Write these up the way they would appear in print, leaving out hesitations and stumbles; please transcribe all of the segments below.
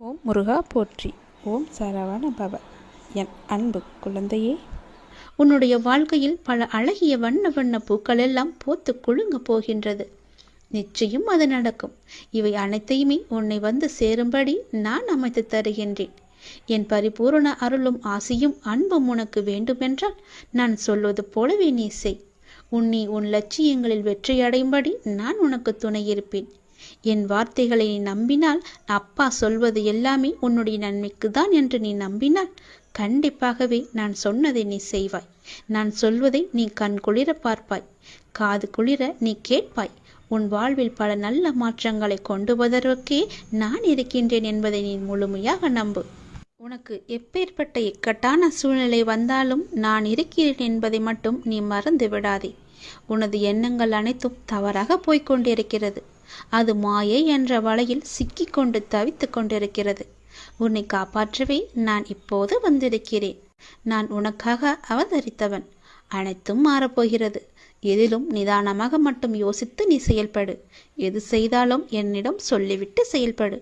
ஓம் முருகா போற்றி. ஓம் சரவண பவ. என் அன்பு குழந்தையே, உன்னுடைய வாழ்க்கையில் பல அழகிய வண்ண வண்ண பூக்கள் எல்லாம் பூத்து குலுங்க போகின்றது. நிச்சயம் அது நடக்கும். இவை அனைத்தையுமே உன்னை வந்து சேரும்படி நான் அமைத்து தருகின்றேன். என் பரிபூரண அருளும் ஆசையும் அன்பும் உனக்கு வேண்டுமென்றால் நான் சொல்வது போலவே நீ செய். உன் லட்சியங்களில் வெற்றியடையும்படி நான் உனக்கு துணை இருப்பேன். என் வார்த்தைகளை நீ நம்பினால், அப்பா சொல்வது எல்லாமே உன்னுடைய நன்மைக்கு தான் என்று நீ நம்பினால், கண்டிப்பாகவே நான் சொன்னதை நீ செய்வாய். நான் சொல்வதை நீ கண் குளிர பார்ப்பாய், காது குளிர நீ கேட்பாய். உன் வாழ்வில் பல நல்ல மாற்றங்களை கொண்டு வருவதற்கே நான் இருக்கின்றேன் என்பதை நீ முழுமையாக நம்பு. உனக்கு எப்பேற்பட்ட இக்கட்டான சூழ்நிலை வந்தாலும் நான் இருக்கிறேன் என்பதை மட்டும் நீ மறந்து விடாதே. உனது எண்ணங்கள் அனைத்தும் தவறாக போய்கொண்டிருக்கிறது. அது மாயை என்ற வலையில் சிக்கிக்கொண்டு தவித்து கொண்டிருக்கிறது. உன்னை காப்பாற்றவே நான் இப்போது வந்திருக்கிறேன். நான் உனக்காக அவதரித்தவன். அனைத்தும் மாறப்போகிறது. எதிலும் நிதானமாக மட்டும் யோசித்து நீ செயல்படு. எது செய்தாலும் என்னிடம் சொல்லிவிட்டு செயல்படு.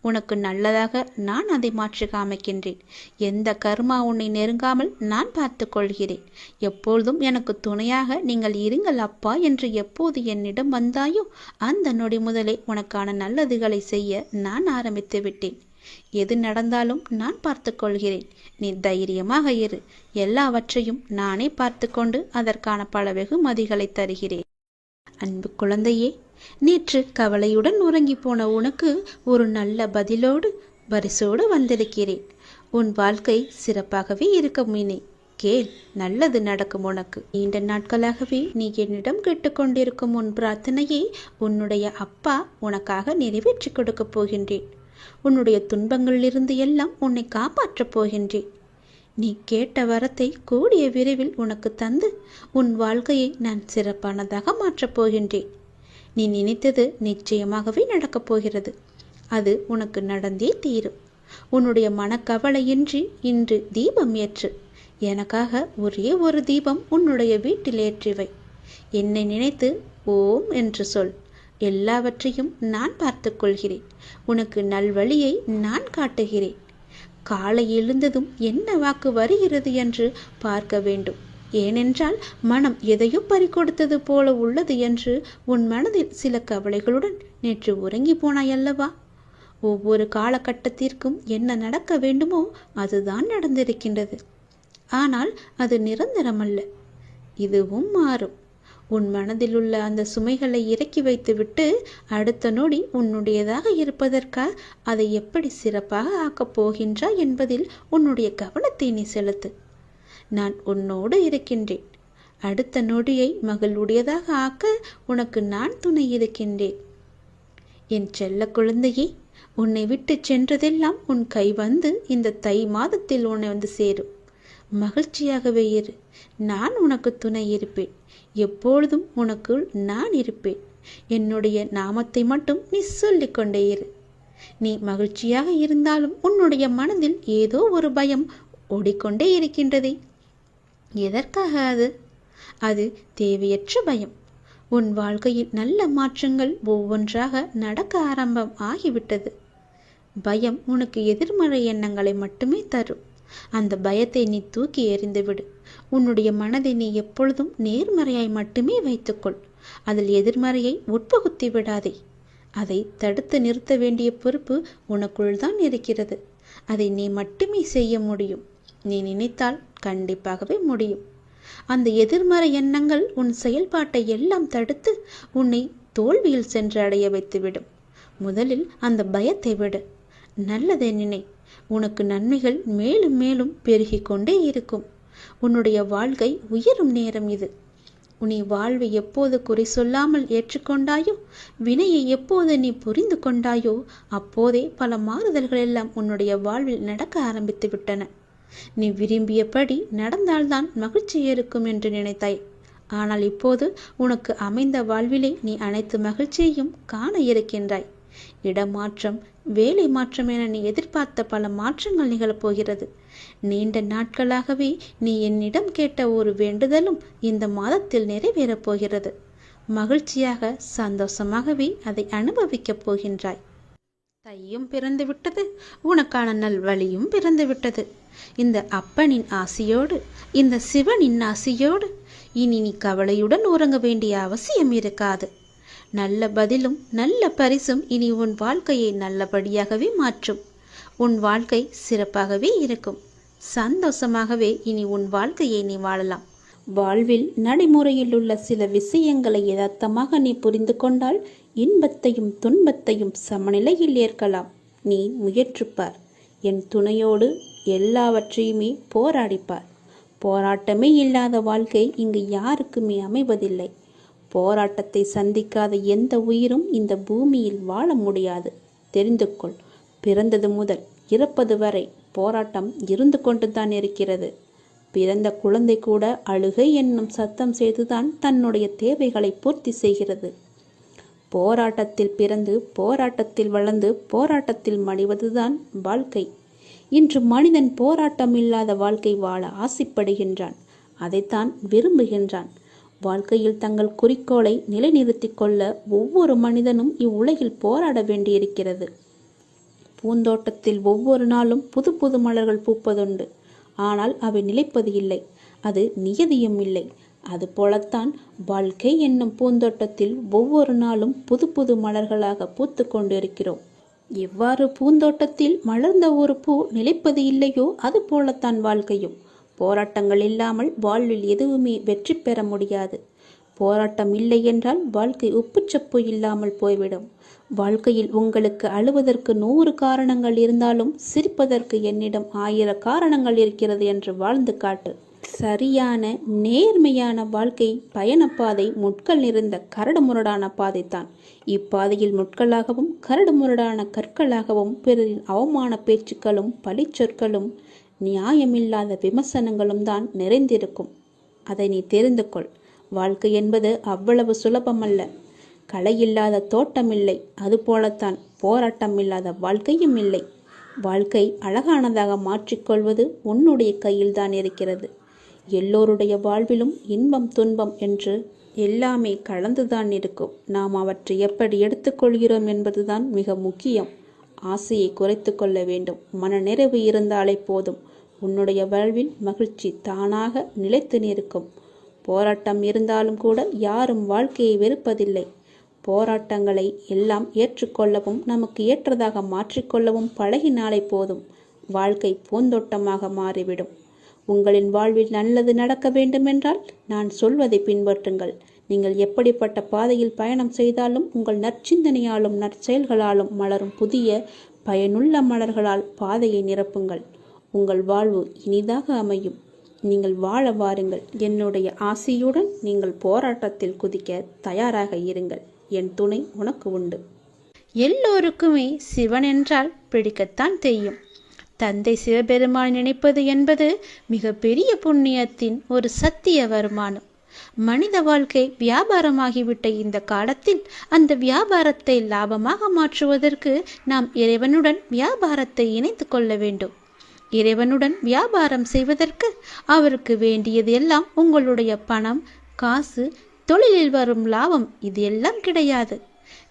உனக்கு நல்லதாக நான் அதை மாற்றி காமிக்கின்றேன். எந்த கர்மா உன்னை நெருங்காமல் நான் பார்த்து கொள்கிறேன். எப்பொழுதும் எனக்கு துணையாக நீங்கள் இருங்கள் அப்பா என்று எப்போது என்னிடம் வந்தாயோ அந்த நொடி முதலே உனக்கான நல்லதுகளை செய்ய நான் ஆரம்பித்து விட்டேன். எது நடந்தாலும் நான் பார்த்து கொள்கிறேன். நீ தைரியமாக இரு. எல்லாவற்றையும் நானே பார்த்து கொண்டு அதற்கான பல வெகுமதிகளை தருகிறேன். அன்பு குழந்தையே, நேற்று கவலையுடன் உறங்கி போன உனக்கு ஒரு நல்ல பதிலோடு பரிசோடு வந்திருக்கிறேன். உன் வாழ்க்கை சிறப்பாகவே இருக்கும். மீனே கேள், நல்லது நடக்கும் உனக்கு. நீண்ட நாட்களாகவே நீ என்னிடம் கேட்டுக்கொண்டிருக்கும் உன் பிரார்த்தனையை உன்னுடைய அப்பா உனக்காக நிறைவேற்றி கொடுக்க போகின்றேன். உன்னுடைய துன்பங்களிலிருந்து எல்லாம் உன்னை காப்பாற்றப் போகின்றேன். நீ கேட்ட வரத்தை கூடிய விரைவில் உனக்கு தந்து உன் வாழ்க்கையை நான் சிறப்பானதாக மாற்றப் போகின்றேன். நீ நினைத்தது நிச்சயமாகவே நடக்கப் போகிறது. அது உனக்கு நடந்தே தீரும். உன்னுடைய மனக்கவலையின்றி இன்று தீபம் ஏற்று. எனக்காக ஒரே ஒரு தீபம் உன்னுடைய வீட்டில் ஏற்றிவை. என்னை நினைத்து ஓம் என்று சொல். எல்லாவற்றையும் நான் பார்த்து கொள்கிறேன். உனக்கு நல்வழியை நான் காட்டுகிறேன். காலை எழுந்ததும் என்ன வாக்கு வருகிறது என்று பார்க்க வேண்டும். ஏனென்றால் மனம் எதையோ பறிகொடுத்தது போல உள்ளது என்று உன் மனதில் சில கவலைகளுடன் நேற்று உறங்கி போனாயல்லவா? ஒவ்வொரு காலகட்டத்திற்கும் என்ன நடக்க வேண்டுமோ அதுதான் நடந்திருக்கின்றது. ஆனால் அது நிரந்தரமல்ல. இதுவும் மாறும். உன் மனதில் உள்ள அந்த சுமைகளை இறக்கி வைத்துவிட்டு அடுத்த நொடி உன்னுடையதாக இருப்பதற்காக அதை எப்படி சிறப்பாக ஆக்கப் போகின்றாய் என்பதில் உன்னுடைய கவனத்தை நீ செலுத்து. நான் உன்னோடு இருக்கின்றேன். அடுத்த நொடியை மகளுடையதாக ஆக்க உனக்கு நான் துணை இருக்கின்றேன். என் செல்ல குழந்தையே, உன்னை விட்டு சென்றதெல்லாம் உன் கை வந்து இந்த தை மாதத்தில் உன்னை வந்து சேரும். மகிழ்ச்சியாகவே இரு. நான் உனக்கு துணை இருப்பேன். எப்பொழுதும் உனக்குள் நான் இருப்பேன். என்னுடைய நாமத்தை மட்டும் நீ சொல்லிக்கொண்டே இரு. நீ மகிழ்ச்சியாக இருந்தாலும் உன்னுடைய மனதில் ஏதோ ஒரு பயம் ஓடிக்கொண்டே இருக்கின்றதே. எதற்காக அது? அது தேவையற்ற பயம். உன் வாழ்க்கையில் நல்ல மாற்றங்கள் ஒவ்வொன்றாக நடக்க ஆரம்பம் ஆகிவிட்டது. பயம் உனக்கு எதிர்மறை எண்ணங்களை மட்டுமே தரும். அந்த பயத்தை நீ தூக்கி எறிந்துவிடு. உன்னுடைய மனதை நீ எப்பொழுதும் நேர்மறையாய் மட்டுமே வைத்துக்கொள். அதில் எதிர்மறையை உட்புகுத்தி விடாதே. அதை தடுத்து நிறுத்த வேண்டிய பொறுப்பு உனக்குள் தான் இருக்கிறது. அதை நீ மட்டுமே செய்ய முடியும். நீ நினைத்தால் கண்டிப்பாகவே முடியும். அந்த எதிர்மறை எண்ணங்கள் உன் செயல்பாட்டை எல்லாம் தடுத்து உன்னை தோல்வியில் சென்று அடைய வைத்துவிடும். முதலில் அந்த பயத்தை விடு. நல்லதை நினை. உனக்கு நன்மைகள் மேலும் மேலும் பெருகி கொண்டே இருக்கும். உன்னுடைய வாழ்க்கை உயரும் நேரம் இது. நீ வாழ்வை எப்போது குறை சொல்லாமல் ஏற்றுக்கொண்டாயோ, வினையை எப்போது நீ புரிந்து கொண்டாயோ அப்போதே பல மாறுதல்கள் எல்லாம் உன்னுடைய வாழ்வில் நடக்க ஆரம்பித்து விட்டன. நீ விரும்பியபடி நடந்தால்தான் மகிழ்ச்சி இருக்கும் என்று நினைத்தாய். ஆனால் இப்போது உனக்கு அமைந்த வாழ்விலே நீ அனைத்து மகிழ்ச்சியையும் காண இருக்கின்றாய். இடமாற்றம், வேலை மாற்றம் என நீ எதிர்பார்த்த பல மாற்றங்கள் நிகழப்போகிறது. நீண்ட நாட்களாகவே நீ என்னிடம் கேட்ட ஒரு வேண்டுதலும் இந்த மாதத்தில் நிறைவேறப் போகிறது. மகிழ்ச்சியாக சந்தோஷமாகவே அதை அனுபவிக்கப் போகின்றாய். தையும் பிறந்து விட்டது, உனக்கான நல்வழியும் பிறந்து விட்டது. இந்த அப்பனின் ஆசியோடு, இந்த சிவனின் ஆசியோடு இனி நீ கவலையுடன் உறங்க வேண்டிய அவசியம் இருக்காது. நல்ல பதிலும் நல்ல பரிசும் இனி உன் வாழ்க்கையை நல்லபடியாகவே மாற்றும். உன் வாழ்க்கை சிறப்பாகவே இருக்கும். சந்தோஷமாகவே இனி உன் வாழ்க்கையை நீ வாழலாம். வாழ்வில் நடைமுறையில் உள்ள சில விஷயங்களை யதார்த்தமாக நீ புரிந்து கொண்டால் இன்பத்தையும் துன்பத்தையும் சமநிலையில் ஏற்கலாம். நீ முயற்றுப்பார். என் துணையோடு எல்லாவற்றையுமே போராடிப்பார். போராட்டமே இல்லாத வாழ்க்கை இங்கு யாருக்குமே அமைவதில்லை. போராட்டத்தை சந்திக்காத எந்த உயிரும் இந்த பூமியில் வாழ முடியாது. தெரிந்து கொள். பிறந்தது முதல் இறப்பது வரை போராட்டம் இருந்து கொண்டுதான் இருக்கிறது. பிறந்த குழந்தை கூட அழுகை என்னும் சத்தம் செய்துதான் தன்னுடைய தேவைகளை பூர்த்தி செய்கிறது. போராட்டத்தில் பிறந்து போராட்டத்தில் வளர்ந்து போராட்டத்தில் மடிவதுதான் வாழ்க்கை. இன்று மனிதன் போராட்டம் இல்லாத வாழ்க்கை வாழ ஆசைப்படுகின்றான். அதைத்தான் விரும்புகின்றான். வாழ்க்கையில் தங்கள் குறிக்கோளை நிலைநிறுத்திக் கொள்ள ஒவ்வொரு மனிதனும் இவ்வுலகில் போராட வேண்டியிருக்கிறது. பூந்தோட்டத்தில் ஒவ்வொரு நாளும் புது புது மலர்கள் பூப்பதுண்டு. ஆனால் அவை நிலைப்பது இல்லை. அது நியதியும் இல்லை. அதுபோலத்தான் வாழ்க்கை என்னும் பூந்தோட்டத்தில் ஒவ்வொரு நாளும் புது புது மலர்களாக பூத்து கொண்டிருக்கிறோம். எவ்வாறு பூந்தோட்டத்தில் மலர்ந்த ஒரு பூ நிலைப்பது இல்லையோ அது போலத்தான் வாழ்க்கையும். போராட்டங்கள் இல்லாமல் வாழ்வில் எதுவுமே வெற்றி பெற முடியாது. போராட்டம் இல்லை என்றால் வாழ்க்கை உப்புச்சப்பு இல்லாமல் போய்விடும். வாழ்க்கையில் உங்களுக்கு அழுவதற்கு 100 காரணங்கள் இருந்தாலும் சிரிப்பதற்கு என்னிடம் 1000 காரணங்கள் இருக்கிறது என்று வாழ்ந்து காட்டு. சரியான நேர்மையான வாழ்க்கை பயணப்பாதை முட்கள் நிறைந்த கரடுமுரடான பாதைத்தான். இப்பாதையில் முட்களாகவும் கரடுமுரடான கற்களாகவும் பிறரின் அவமான பேச்சுக்களும் பழிச்சொற்களும் நியாயமில்லாத விமர்சனங்களும் தான் நிறைந்திருக்கும். அதை நீ தெரிந்து கொள். வாழ்க்கை என்பது அவ்வளவு சுலபமல்ல. களை இல்லாத தோட்டமில்லை. அதுபோலத்தான் போராட்டம் இல்லாத வாழ்க்கையும் இல்லை. வாழ்க்கை அழகானதாக மாற்றிக்கொள்வது உன்னுடைய கையில்தான் இருக்கிறது. எல்லோருடைய வாழ்விலும் இன்பம் துன்பம் என்று எல்லாமே கலந்துதான் இருக்கும். நாம் அவற்றை எப்படி எடுத்துக்கொள்கிறோம் என்பதுதான் மிக முக்கியம். ஆசையை குறைத்து கொள்ள வேண்டும். மனநிறைவு இருந்தாலே போதும். உன்னுடைய வாழ்வில் மகிழ்ச்சி தானாக நிலைத்து நிற்கும். போராட்டம் இருந்தாலும் கூட யாரும் வாழ்க்கையை வெறுப்பதில்லை. போராட்டங்களை எல்லாம் ஏற்றுக்கொள்ளவும் நமக்கு ஏற்றதாக மாற்றிக்கொள்ளவும் பழகினாலே போதும். வாழ்க்கை பூந்தோட்டமாக மாறிவிடும். உங்களின் வாழ்வில் நல்லது நடக்க வேண்டுமென்றால் நான் சொல்வதை பின்பற்றுங்கள். நீங்கள் எப்படிப்பட்ட பாதையில் பயணம் செய்தாலும் உங்கள் நற்சிந்தனையாலும் நற்செயல்களாலும் மலரும் புதிய பயனுள்ள மலர்களால் பாதையை நிரப்புங்கள். உங்கள் வாழ்வு இனிதாக அமையும். நீங்கள் வாழ வாருங்கள். என்னுடைய ஆசையுடன் நீங்கள் போராட்டத்தில் குதிக்க தயாராக இருங்கள். என் துணை உனக்கு உண்டு. எல்லோருக்குமே சிவன் என்றால் பிடிக்கத்தான் தெரியும். தந்தை சிவபெருமான் நினைப்பது என்பது மிக பெரிய புண்ணியத்தின் ஒரு சத்திய வருமானம். மனித வாழ்க்கை வியாபாரமாகிவிட்ட இந்த காலத்தில் அந்த வியாபாரத்தை லாபமாக மாற்றுவதற்கு நாம் இறைவனுடன் வியாபாரத்தை இணைத்து கொள்ள வேண்டும். இறைவனுடன் வியாபாரம் செய்வதற்கு அவருக்கு வேண்டியது எல்லாம் உங்களுடைய பணம், காசு, தொழிலில் வரும் லாபம் இது எல்லாம் கிடையாது.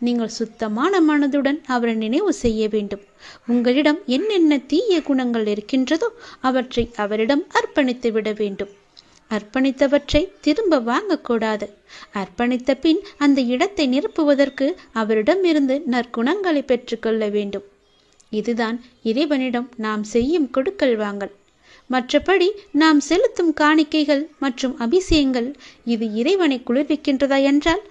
நீங்கள் சுத்தமான மனதுடன் அவரை நினைவு செய்ய வேண்டும். உங்களிடம் என்னென்ன தீய குணங்கள் இருக்கின்றதோ அவற்றை அவரிடம் அர்ப்பணித்து விட வேண்டும். அர்ப்பணித்தவற்றை திரும்ப வாங்கக்கூடாது. அர்ப்பணித்த பின் அந்த இடத்தை நிரப்புவதற்கு அவரிடமிருந்து நற்குணங்களை பெற்றுக்கொள்ள வேண்டும். இதுதான் இறைவனிடம் நாம் செய்யும் கொடுக்கல் வாங்கல். மற்றபடி நாம் செலுத்தும் காணிக்கைகள் மற்றும் அபிஷேகங்கள் இது இறைவனை குளிர்விக்கின்றதா என்றால்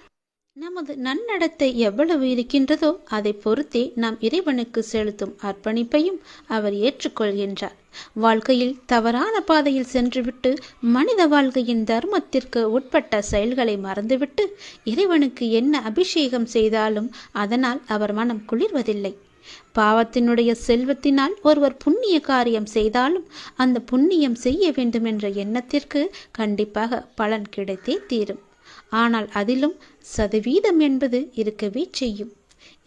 நமது நன்னடத்தை எவ்வளவு இருக்கின்றதோ அதை பொறுத்தே நாம் இறைவனுக்கு செலுத்தும் அர்ப்பணிப்பையும் அவர் ஏற்றுக்கொள்கின்றார். வாழ்க்கையில் தவறான பாதையில் சென்றுவிட்டு மனித வாழ்க்கையின் தர்மத்திற்கு உட்பட்ட செயல்களை மறந்துவிட்டு இறைவனுக்கு என்ன அபிஷேகம் செய்தாலும் அதனால் அவர் மனம் குளிர்வதில்லை. பாவத்தினுடைய செல்வத்தினால் ஒருவர் புண்ணிய காரியம் செய்தாலும் அந்த புண்ணியம் செய்ய வேண்டும் என்ற எண்ணத்திற்கு கண்டிப்பாக பலன் கிடைத்தே தீரும். ஆனால் அதிலும் சதவீதம் என்பது இருக்கவே செய்யும்.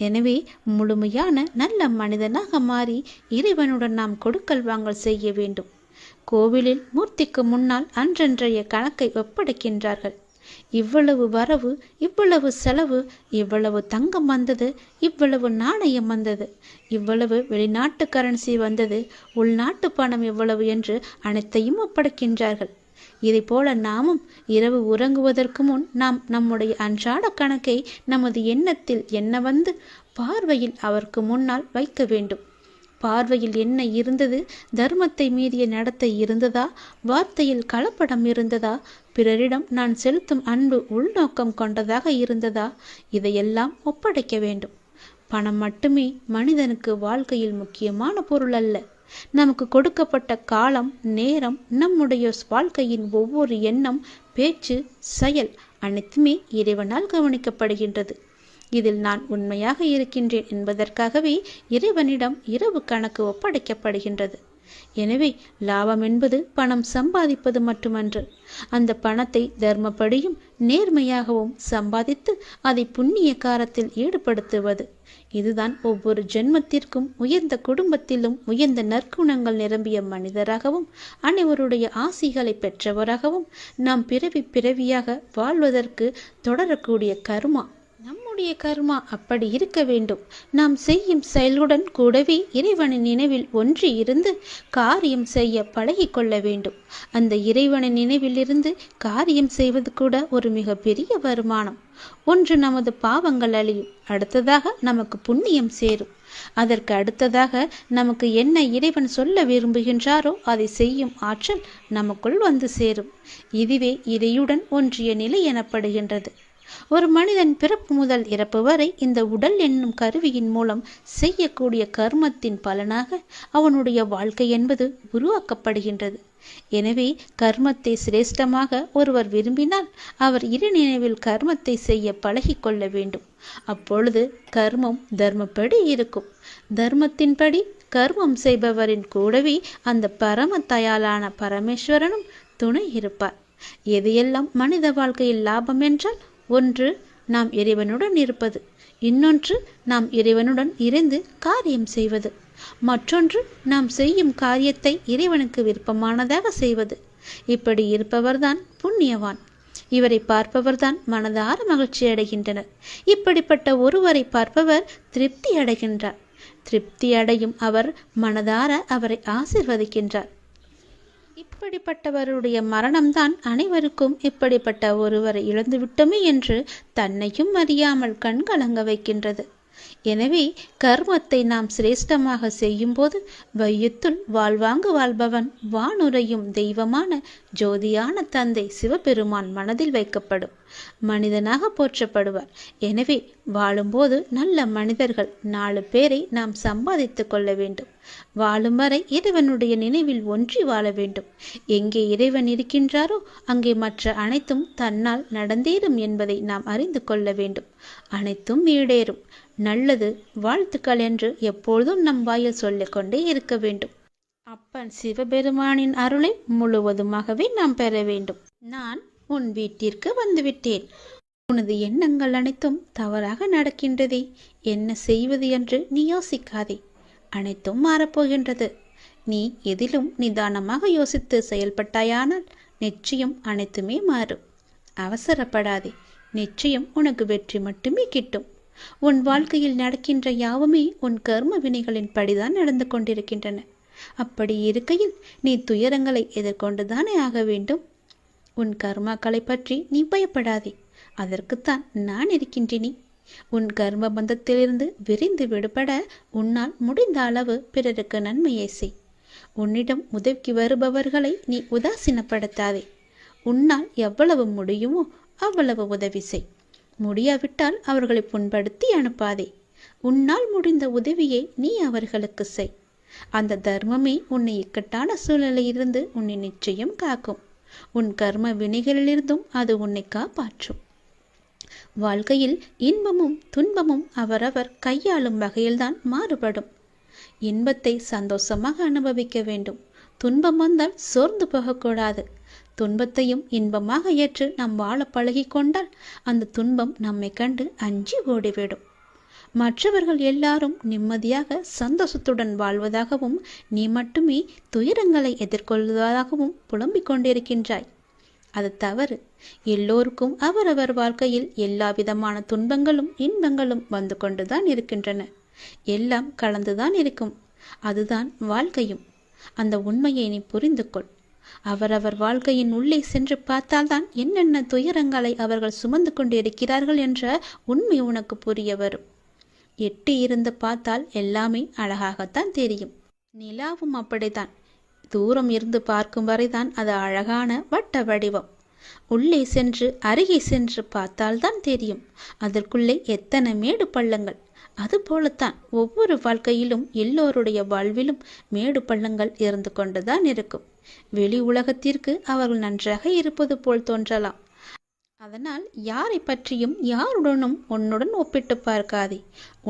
எனவே முழுமையான நல்ல மனிதனாக மாறி இறைவனுடன் நாம் கொடுக்கல் வாங்கல் செய்ய வேண்டும். கோவிலில் மூர்த்திக்கு முன்னால் அன்றன்றைய கணக்கை ஒப்படைக்கின்றார்கள். இவ்வளவு வரவு, இவ்வளவு செலவு, இவ்வளவு தங்கம் வந்தது, இவ்வளவு நாணயம் வந்தது, இவ்வளவு வெளிநாட்டு கரன்சி வந்தது, உள்நாட்டு பணம் இவ்வளவு என்று அனைத்தையும் ஒப்படைக்கின்றார்கள். இதை போல நாமும் இரவு உறங்குவதற்கு முன் நாம் நம்முடைய அன்றாட கணக்கை நமது எண்ணத்தில் என்ன வந்து பார்வையில் அவருக்கு முன்னால் வைக்க வேண்டும். பார்வையில் என்ன இருந்தது? தர்மத்தை மீறிய நடத்தை இருந்ததா? வார்த்தையில் கலப்படம் இருந்ததா? பிறரிடம் நான் செலுத்தும் அன்பு உள்நோக்கம் கொண்டதாக இருந்ததா? இதையெல்லாம் ஒப்படைக்க வேண்டும். பணம் மட்டுமே மனிதனுக்கு வாழ்க்கையில் முக்கியமான பொருள் அல்ல. நமக்கு கொடுக்கப்பட்ட காலம், நேரம், நம்முடைய வாழ்க்கையின் ஒவ்வொரு எண்ணம், பேச்சு, செயல் அனைத்துமே இறைவனால் கவனிக்கப்படுகின்றது. இதில் நான் உண்மையாக இருக்கின்றேன் என்பதற்காகவே இறைவனிடம் இரவு கணக்கு ஒப்படைக்கப்படுகின்றது. எனவே லாபம் என்பது பணம் சம்பாதிப்பது மட்டுமன்று, அந்த பணத்தை தர்மப்படியும் நேர்மையாகவும் சம்பாதித்து அதை புண்ணிய காரத்தில் ஈடுபடுத்துவது. இதுதான் ஒவ்வொரு ஜென்மத்திற்கும் உயர்ந்த குடும்பத்திலும் உயர்ந்த நற்குணங்கள் நிரம்பிய மனிதராகவும் அனைவருடைய ஆசிகளை பெற்றவராகவும் நாம் பிறவியாக வாழ்வதற்கு தொடரக்கூடிய கர்மா. நம்முடைய கர்மா அப்படி இருக்க வேண்டும். நாம் செய்யும் செயலுடன் கூடவே இறைவனின் நினைவில் ஒன்றி இருந்து காரியம் செய்ய பழகி கொள்ள வேண்டும். அந்த இறைவனின் நினைவில் இருந்து காரியம் செய்வது கூட ஒரு மிக பெரிய வருமானம். ஒன்று நமது பாவங்கள் அழியும், அடுத்ததாக நமக்கு புண்ணியம் சேரும், அதற்கு அடுத்ததாக நமக்கு என்ன இறைவன் சொல்ல விரும்புகின்றாரோ அதை செய்யும் ஆற்றல் நமக்குள் வந்து சேரும். இதுவே இறையுடன் ஒன்றிய நிலை எனப்படுகின்றது. ஒரு மனிதன் பிறப்பு முதல் இறப்பு வரை இந்த உடல் என்னும் கருவியின் மூலம் செய்யக்கூடிய கர்மத்தின் பலனாக அவனுடைய வாழ்க்கை என்பது உருவாக்கப்படுகின்றது. எனவே கர்மத்தை சிரேஷ்டமாக ஒருவர் விரும்பினால் அவர் இறை நினைவில் கர்மத்தை செய்ய பழகி கொள்ள வேண்டும். அப்பொழுது கர்மம் தர்மப்படி இருக்கும். தர்மத்தின்படி கர்மம் செய்பவரின் கூடவே அந்த பரம தயாளான பரமேஸ்வரனும் துணை இருப்பார். எதையெல்லாம் மனித வாழ்க்கையில் லாபம் என்றால், ஒன்று நாம் இறைவனுடன் இருப்பது, இன்னொன்று நாம் இறைவனுடன் இருந்து காரியம் செய்வது, மற்றொன்று நாம் செய்யும் காரியத்தை இறைவனுக்கு விருப்பமானதாக செய்வது. இப்படி இருப்பவர்தான் புண்ணியவான். இவரை பார்ப்பவர்தான் மனதார மகிழ்ச்சி அடைகின்றனர். இப்படிப்பட்ட ஒருவரை பார்ப்பவர் திருப்தி அடைகின்றார். திருப்தி அடையும் அவர் மனதார அவரை ஆசீர்வதிக்கின்றார். இப்படிப்பட்டவருடைய மரணம்தான் அனைவருக்கும் இப்படிப்பட்ட ஒருவரை இழந்துவிட்டோமே என்று தன்னையும் அறியாமல் கண்கலங்க வைக்கின்றது. எனவே கர்மத்தை நாம் சிரேஷ்டமாக செய்யும் போது வையத்துள் வாழ்வாங்கு வாழ்பவன் வானுரையும் தெய்வமான ஜோதியான தந்தை சிவபெருமான் மனதில் வைக்கப்படும். மனிதனாக போற்றப்படுவார். எனவே வாழும்போது நல்ல மனிதர்கள் 4 பேரை நாம் சம்பாதித்து கொள்ள வேண்டும். வாழும் வரை இறைவனுடைய நினைவில் ஒன்றி வாழ வேண்டும். எங்கே இறைவன் இருக்கின்றாரோ அங்கே மற்ற அனைத்தும் தன்னால் நடந்தேறும் என்பதை நாம் அறிந்து கொள்ள வேண்டும். அனைத்தும் ஈடேறும். நல்லது, வாழ்த்துக்கள் என்று எப்பொழுதும் நம் வாயில் சொல்லிக்கொண்டே இருக்க வேண்டும். அப்பன் சிவபெருமானின் அருளை முழுவதுமாகவே நாம் பெற வேண்டும். நான் உன் வீட்டிற்கு வந்துவிட்டேன். உனது எண்ணங்கள் அனைத்தும் தவறாக நடக்கின்றதே, என்ன செய்வது என்று நீ யோசிக்காதே. அனைத்தும் மாறப்போகின்றது. நீ எதிலும் நிதானமாக யோசித்து செயல்பட்டாயானால் நிச்சயம் அனைத்துமே மாறும். அவசரப்படாதே. நிச்சயம் உனக்கு வெற்றி மட்டுமே கிட்டும். உன் வாழ்க்கையில் நடக்கின்ற யாவுமே உன் கர்ம வினைகளின் படிதான் நடந்து கொண்டிருக்கின்றன. அப்படி இருக்கையில் நீ துயரங்களை எதிர்கொண்டுதானே ஆக வேண்டும். உன் கர்மாக்களை பற்றி நீ பயப்படாதே. அதற்குத்தான் நான் இருக்கின்றேனே. உன் கர்ம பந்தத்திலிருந்து விரிந்து விடுபட உன்னால் முடிந்த அளவு பிறருக்கு நன்மையை செய். உன்னிடம் உதவிக்கு வருபவர்களை நீ உதாசீனப்படுத்தாதே. உன்னால் எவ்வளவு முடியுமோ அவ்வளவு உதவி செய். முடியாவிட்டால் அவர்களை புண்படுத்தி அனுப்பாதே. உன்னால் முடிந்த உதவியை நீ அவர்களுக்கு செய். அந்த தர்மமே உன்னை இக்கட்டான சூழ்நிலையிலிருந்து உன்னை நிச்சயம் காக்கும். உன் கர்ம வினைகளிலிருந்தும் அது உன்னை காப்பாற்றும். வாழ்க்கையில் இன்பமும் துன்பமும் அவரவர் கையாளும் வகையில்தான் மாறுபடும். இன்பத்தை சந்தோஷமாக அனுபவிக்க வேண்டும். துன்பம் வந்தால் சோர்ந்து போகக்கூடாது. துன்பத்தையும் இன்பமாக ஏற்று நாம் வாழ பழகி கொண்டால் அந்த துன்பம் நம்மை கண்டு அஞ்சி ஓடிவிடும். மற்றவர்கள் எல்லாரும் நிம்மதியாக சந்தோஷத்துடன் வாழ்வதாகவும் நீ மட்டுமே துயரங்களை எதிர்கொள்வதாகவும் புலம்பிக் கொண்டிருக்கின்றாய். அது தவறு. எல்லோருக்கும் அவரவர் வாழ்க்கையில் எல்லா விதமான துன்பங்களும் இன்பங்களும் வந்து கொண்டுதான் இருக்கின்றன. எல்லாம் கலந்துதான் இருக்கும். அதுதான் வாழ்க்கையும். அந்த உண்மையை நீ புரிந்து கொள். அவரவர் வாழ்க்கையின் உள்ளே சென்று பார்த்தால்தான் என்னென்ன துயரங்களை அவர்கள் சுமந்து கொண்டு இருக்கிறார்கள் என்ற உண்மை உனக்கு புரிய வரும். எட்டி இருந்து பார்த்தால் எல்லாமே அழகாகத்தான் தெரியும். நிலாவும் அப்படித்தான். தூரம் இருந்து பார்க்கும் வரைதான் அது அழகான வட்ட வடிவம். உள்ளே சென்று அருகே சென்று பார்த்தால்தான் தெரியும் அதற்குள்ளே எத்தனை மேடு பள்ளங்கள். அதுபோலத்தான் ஒவ்வொரு வாழ்க்கையிலும் எல்லோருடைய வாழ்விலும் மேடு பள்ளங்கள் இருந்து கொண்டுதான் இருக்கும். வெளி உலகத்திற்கு அவர்கள் நன்றாக இருப்பது போல் தோன்றலாம். அதனால் யாரை பற்றியும் யாருடனும் உன்னுடன் ஒப்பிட்டு பார்க்காதே.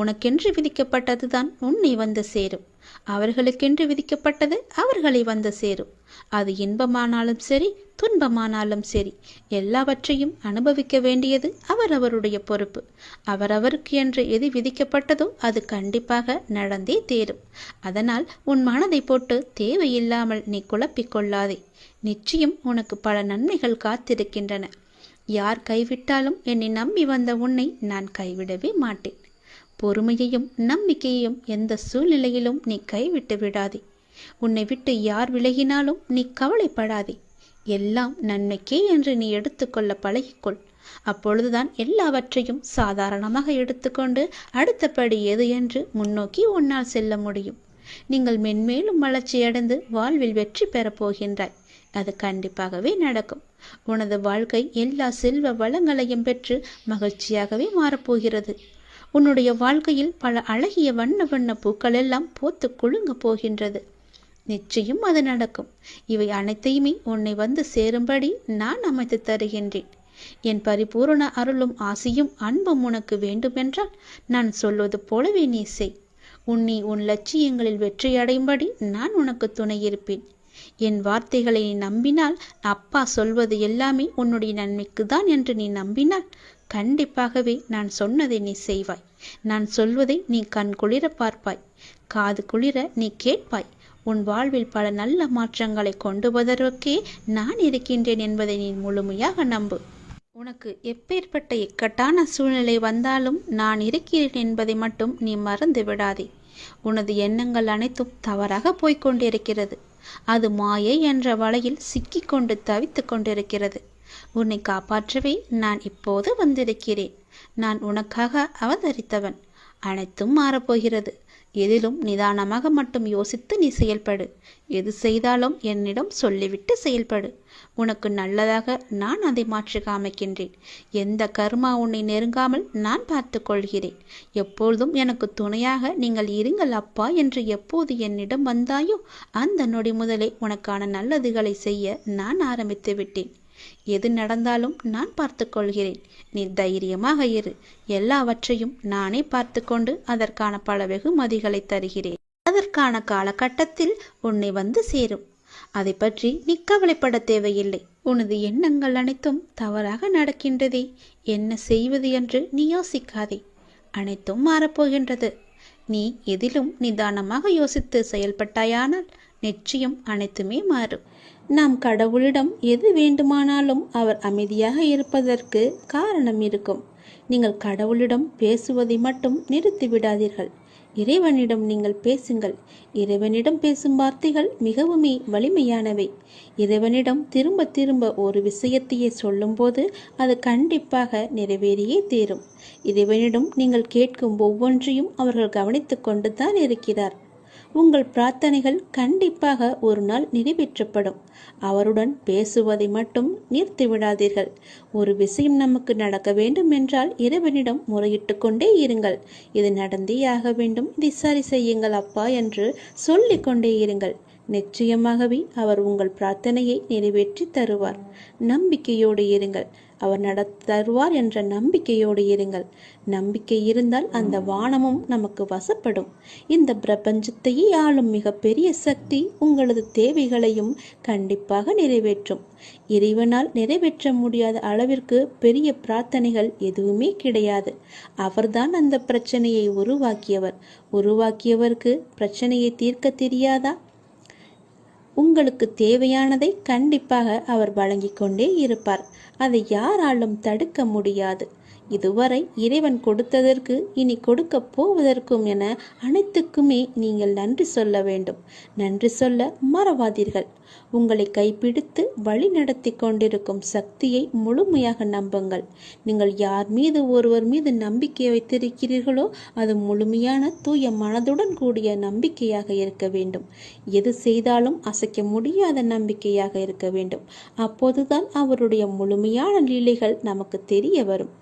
உனக்கென்று விதிக்கப்பட்டதுதான் உன்னை வந்து சேரும். அவர்களுக்கென்று விதிக்கப்பட்டது அவர்களை வந்து சேரும். அது இன்பமானாலும் சரி, துன்பமானாலும் சரி, எல்லாவற்றையும் அனுபவிக்க வேண்டியது அவரவருடைய பொறுப்பு. அவரவருக்கு என்று எது விதிக்கப்பட்டதோ அது கண்டிப்பாக நடந்தே தேரும். அதனால் உன் மனதை போட்டு தேவையில்லாமல் நீ குழப்பிக்கொள்ளாதே. நிச்சயம் உனக்கு பல நன்மைகள் காத்திருக்கின்றன. யார் கைவிட்டாலும் என்னை நம்பி வந்த உன்னை நான் கைவிடவே மாட்டேன். பொறுமையையும் நம்பிக்கையையும் எந்த சூழ்நிலையிலும் நீ கைவிட்டு விடாதே. உன்னை விட்டு யார் விலகினாலும் நீ கவலைப்படாதே. எல்லாம் நன்மைக்கே என்று நீ எடுத்துக்கொள்ள பழகிக்கொள். அப்பொழுதுதான் எல்லாவற்றையும் சாதாரணமாக எடுத்துக்கொண்டு அடுத்தபடி எது என்று முன்னோக்கி உன்னால் செல்ல முடியும். நீங்கள் மென்மேலும் வளர்ச்சியடைந்து வாழ்வில் வெற்றி பெறப் போகின்றாய். அது கண்டிப்பாகவே நடக்கும். உனது வாழ்க்கை எல்லா செல்வ வளங்களையும் பெற்று மகிழ்ச்சியாகவே மாறப்போகிறது. உன்னுடைய வாழ்க்கையில் பல அழகிய வண்ண வண்ண பூக்கள் எல்லாம் பூத்து குலுங்க போகின்றது. நிச்சயம் அது நடக்கும். இவை அனைத்தையுமே உன்னை வந்து சேரும்படி நான் அமைத்து தருகின்றேன். என் பரிபூரண அருளும் ஆசியும் அன்பும் உனக்கு வேண்டுமென்றால் நான் சொல்வது போலவே நீ செய். உன்னை உன் லட்சியங்களில் வெற்றியடையும்படி நான் உனக்கு துணை இருப்பேன். என் வார்த்தைகளை நீ நம்பினால், அப்பா சொல்வது எல்லாமே உன்னுடைய நன்மைக்கு தான் என்று நீ நம்பினால், கண்டிப்பாகவே நான் சொன்னதை நீ செய்வாய். நான் சொல்வதை நீ கண் குளிர பார்ப்பாய், காது குளிர நீ கேட்பாய். உன் வாழ்வில் பல நல்ல மாற்றங்களை கொண்டு வருவதற்கே நான் இருக்கின்றேன் என்பதை நீ முழுமையாக நம்பு. உனக்கு எப்பேற்பட்ட இக்கட்டான சூழ்நிலை வந்தாலும் நான் இருக்கிறேன் என்பதை மட்டும் நீ மறந்து விடாதே. உனது எண்ணங்கள் அனைத்தும் தவறாக போய்கொண்டிருக்கிறது. அது மாயை என்ற வலையில் சிக்கிக்கொண்டு தவித்து கொண்டிருக்கிறது. உன்னை காப்பாற்றவே நான் இப்போது வந்திருக்கிறேன். நான் உனக்காக அவதரித்தவன். அனைத்தும் மாறப்போகிறது. எதிலும் நிதானமாக மட்டும் யோசித்து நீ செயல்படு. எது செய்தாலும் என்னிடம் சொல்லிவிட்டு செயல்படு. உனக்கு நல்லதாக நான் அதை மாற்றி காமிக்கின்றேன். எந்த கர்மா உன்னை நெருங்காமல் நான் பார்த்து கொள்கிறேன். எப்பொழுதும் எனக்கு துணையாக நீங்கள் இருங்கள் அப்பா என்று எப்போது என்னிடம் வந்தாயோ அந்த நொடி முதலே உனக்கான நல்லதுகளை செய்ய நான் ஆரம்பித்து விட்டேன். எது நடந்தாலும் நான் பார்த்து கொள்கிறேன். நீ தைரியமாக இரு. எல்லாவற்றையும் நானே பார்த்து கொண்டு அதற்கான பல வெகுமதிகளை தருகிறேன். அதற்கான காலகட்டத்தில் உன்னை வந்து சேரும். அதை பற்றி நீ கவலைப்பட தேவையில்லை. உனது எண்ணங்கள் அனைத்தும் தவறாக நடக்கின்றதே, என்ன செய்வது என்று நீ யோசிக்காதே. அனைத்தும் மாறப்போகின்றது. நீ எதிலும் நிதானமாக யோசித்து செயல்பட்டாயானால் நிச்சயம் அனைத்துமே மாறும். நாம் கடவுளிடம் எது வேண்டுமானாலும் அவர் அமைதியாக இருப்பதற்கு காரணம் இருக்கும். நீங்கள் கடவுளிடம் பேசுவதை மட்டும் நிறுத்தி விடாதீர்கள். இறைவனிடம் நீங்கள் பேசுங்கள். இறைவனிடம் பேசும் வார்த்தைகள் மிகவுமே வலிமையானவை. இறைவனிடம் திரும்ப திரும்ப ஒரு விஷயத்தையே சொல்லும்போது அது கண்டிப்பாக நிறைவேறியே தீரும். இறைவனிடம் நீங்கள் கேட்கும் ஒவ்வொன்றையும் அவர்கள் கவனித்து கொண்டு தான் இருக்கிறார். உங்கள் பிரார்த்தனைகள் கண்டிப்பாக ஒரு நாள் நிறைவேற்றப்படும். அவருடன் பேசுவதை மட்டும் நிறுத்திவிடாதீர்கள். ஒரு விஷயம் நமக்கு நடக்க வேண்டும் என்றால் இறைவனிடம் முறையிட்டு கொண்டே இருங்கள். இது நடந்தே ஆக வேண்டும், இதை சரி செய்யுங்கள் அப்பா என்று சொல்லிக் கொண்டே இருங்கள். நிச்சயமாகவே அவர் உங்கள் பிரார்த்தனையை நிறைவேற்றி தருவார். நம்பிக்கையோடு இருங்கள். அவர் தருவார் என்ற நம்பிக்கையோடு இருங்கள். நம்பிக்கை இருந்தால் அந்த வானமும் நமக்கு வசப்படும். இந்த பிரபஞ்சத்தையே ஆளும் மிகப்பெரிய சக்தி உங்களது தேவைகளையும் கண்டிப்பாக நிறைவேற்றும். இறைவனால் நிறைவேற்ற முடியாத அளவிற்கு பெரிய பிரார்த்தனைகள் எதுவுமே கிடையாது. அவர்தான் அந்த பிரச்சனையை உருவாக்கியவர். உருவாக்கியவருக்கு பிரச்சனையை தீர்க்க தெரியாதா? உங்களுக்கு தேவையானதை கண்டிப்பாக அவர் வழங்கிக் கொண்டே இருப்பார். அதை யாராலும் தடுக்க முடியாது. இதுவரை இறைவன் கொடுத்ததற்கு இனி கொடுக்க போவதற்கும் என அனைத்துக்குமே நீங்கள் நன்றி சொல்ல வேண்டும். நன்றி சொல்ல மறவாதீர்கள். உங்களை கைப்பிடித்து வழி நடத்தி கொண்டிருக்கும் சக்தியை முழுமையாக நம்புங்கள். நீங்கள் யார் மீது ஒருவர் மீது நம்பிக்கை வைத்திருக்கிறீர்களோ அது முழுமையான தூய மனதுடன் கூடிய நம்பிக்கையாக இருக்க வேண்டும். எது செய்தாலும் அசைக்க முடியாத நம்பிக்கையாக இருக்க வேண்டும். அப்போதுதான் அவருடைய முழுமையான லீலைகள் நமக்கு தெரிய வரும்.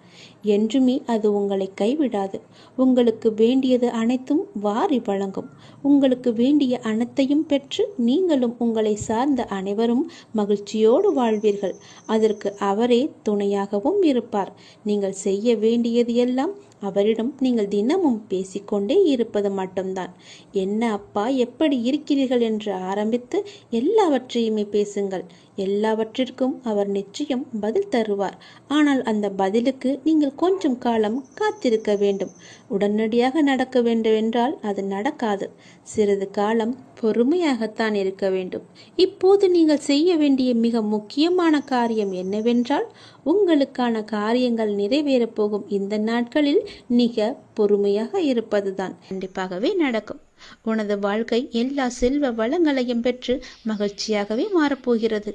என்றுமே அது உங்களை கைவிடாது. உங்களுக்கு வேண்டியது அனைத்தும் வாரி வழங்கும். உங்களுக்கு வேண்டிய அனைத்தையும் பெற்று நீங்களும் உங்களை சார்ந்த அனைவரும் மகிழ்ச்சியோடு வாழ்வீர்கள். அதற்கு அவரே துணையாகவும் இருப்பார். நீங்கள் செய்ய வேண்டியது எல்லாம் அவரிடம் நீங்கள் தினமும் பேசிக்கொண்டே இருப்பது மட்டும்தான். என்ன அப்பா, எப்படி இருக்கிறீர்கள் என்று ஆரம்பித்து எல்லாவற்றையுமே பேசுங்கள். எல்லாவற்றிற்கும் அவர் நிச்சயம் பதில் தருவார். ஆனால் அந்த பதிலுக்கு நீங்கள் கொஞ்சம் காலம் காத்திருக்க வேண்டும். உடனடியாக நடக்க வேண்டும் என்றால் அது நடக்காது. சிறிது காலம் பொறுமையாகத்தான் இருக்க வேண்டும். இப்போது நீங்கள் செய்ய வேண்டிய மிக முக்கியமான காரியம் என்னவென்றால், உங்களுக்கான காரியங்கள் நிறைவேறப் போகும் இந்த நாட்களில் மிக பொறுமையாக இருப்பதுதான். கண்டிப்பாகவே நடக்கும். உனது வாழ்க்கை எல்லா செல்வ வளங்களையும் பெற்று மகிழ்ச்சியாகவே மாறப்போகிறது.